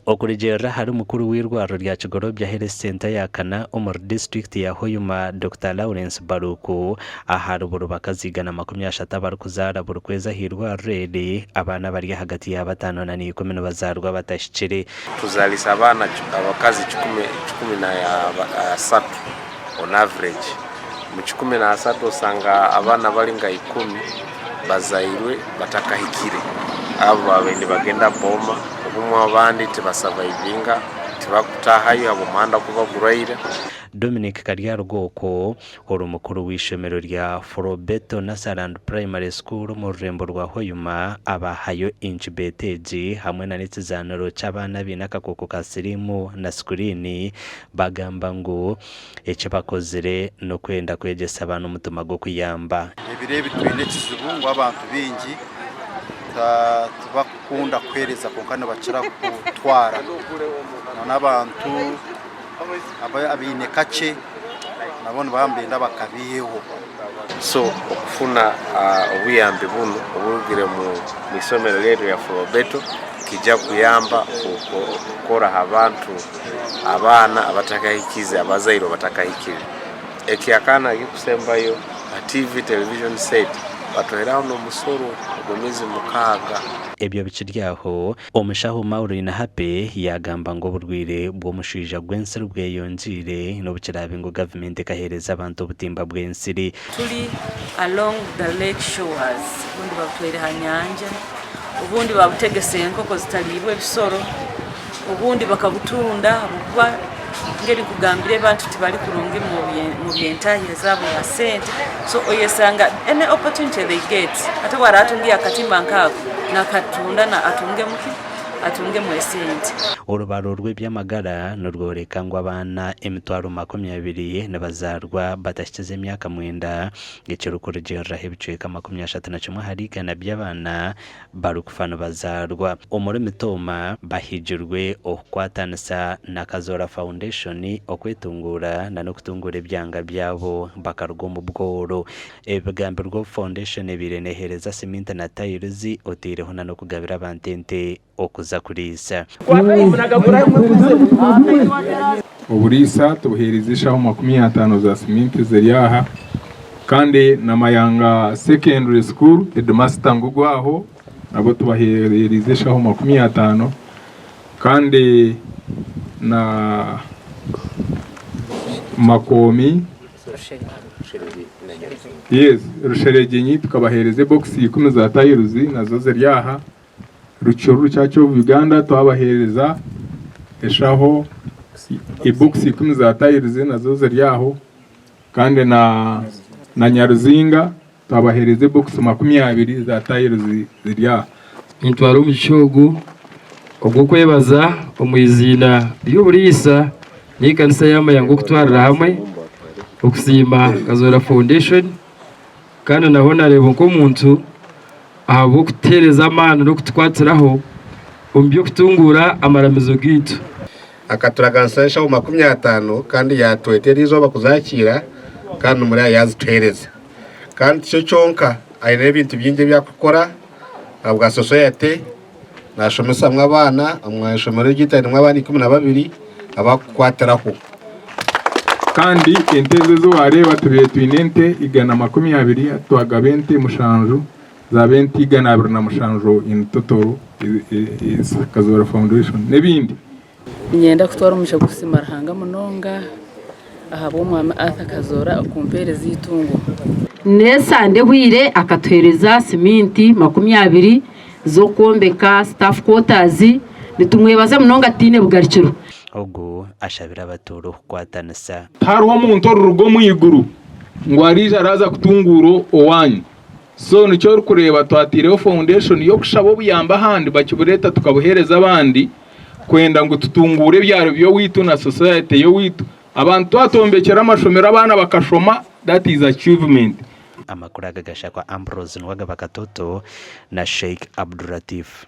Okurejera hari umukuru w'irwaro rya Kigorobya Health Center yakana umur district ya Hoyuma Dr. Lawrence Baruku aharuburu bakazigana 30 bari kuzara buri kwezi hirwa redi abana bari hagati ya 5 na 10 bazarwa batashikire tuzalisa abana abakazi 13 on average mu 13 usanga abana bari nga 10 bazairwe batakahikire abo babende bagenda boma ubumwe abandi tibasavayivinga tibakutahayo abo muhanda kuva guraira. Dominic Karyarugoko uri umukuru w'ishemero rya Forobeto Nasaland Primary School mu rurembo rwa Hoyuma abahayo incubated hamwe na n'ikizaniro cy'abana binakakoko ka sirimu na screen bagamba ngo ece bakozere no kwenda kwegesa abantu umutima go kuyamba ebirebe twine kizibungu abantu bingi bakunda kwereza konkano bacira kutwara n'abantu abine kace nabone bambenda bakabiyeho so okufuna obuyambi buno obugire mu isomero lyetu ya Forobeto kijja kuyamba okukora abantu abana abatakahikize abazairo batakahikire ekyakana gikusembayo TV television set batoheraho no musoro gomezi mukaga ebyo bikiryaho omushaho Maureen Happy yagamba ngo burwire bwo mushija gwensiri bweyonjire no bukirabe ngo government kahereza abantu obutimba bwensiri tuli along the lake shores ubundi batwere hanyanja ubundi babutegese enkoko zitalibwe ebisoro ubundi bakabutunda buba ngeri kugambire abantu tibali kurungi mu byentahire zabo ya sente so oyesanga any opportunity they get ate waratungia katimba nkako nakatunda na atunge mu sente urubaro rw'ibyamagara n'urworeka ngo abana emitwaro 20 n'abazarwa batashize imyaka 9 gicerukuru jera hebiceka 31 harigana by'abana barukufana bazarwa umuri mitoma bahijirwe okwatanisa na Kazora Foundation okwetungura na no kutungura ibyanga byabo bakarugwa mu bworo ebigambirwa foundation ebirenehereza cement na tiles otireho na no kugabira abantente okuza kurisa oburisa tubuherizishaho 50 za cement zeriyaha kandi na Mayanga Secondary School Headmaster ngugwaho nabo tubaherizishaho 50 kandi na Makomi Rusheregenyi tukabahereze box 10 za tiles nazo zeriyaha Ruchuru cyacho Uganda twabahereza eshaho e-box 10 za tiles nazo zeriyaho kandi na Nyaruzinga twabahereze box 20 za tiles zeriyaho intwaro mugishogo ubwo kwebaza omuyizina y'uburisa ni kanisa y'amayango kutwarira hamwe okusima Kazora Foundation kandi naho nareba ko muntu abo kutereza amana no kutwatsiraho umbyo kutungura amaramizo gitu akaturagansanisha mu 50 kandi yatweterizo bakuzakira kandi muri yazitereza kandi cyo cyonka ayire ibintu byinje byakukora abwa society nashomesa mwabana amwashomero gitani mwabani 12 abakwatiraho kandi enteze zo areba tubiye twinente igana 20 twagabente mushanju za 20 igana 2 na mushanju in total is Kazora Foundation nebindi nyenda kutwara umusha gusimara hanga munonga ahabo mwama Kazora okumpereza itungo nesa ndehwire akatwereza siminti 20 zo kombeka staff quarters nitumwebaza munonga tine bugarikiro ogo ashabira abatoro kwatanisa tarwo muntu rugo mwiguru ngo arija araza kutunguro owanyu so nicyo kureba twatireho foundation yo kushabo buyamba handi bakibureta tukabuhereza abandi kwenda ngo tutungure byaro byo witu na society yo witu abantu atombekera amashomero abana bakashoma that is achievement. Amakuru agagasha kwa Ambrose Nwagabakatoto na Sheikh Abdulatif.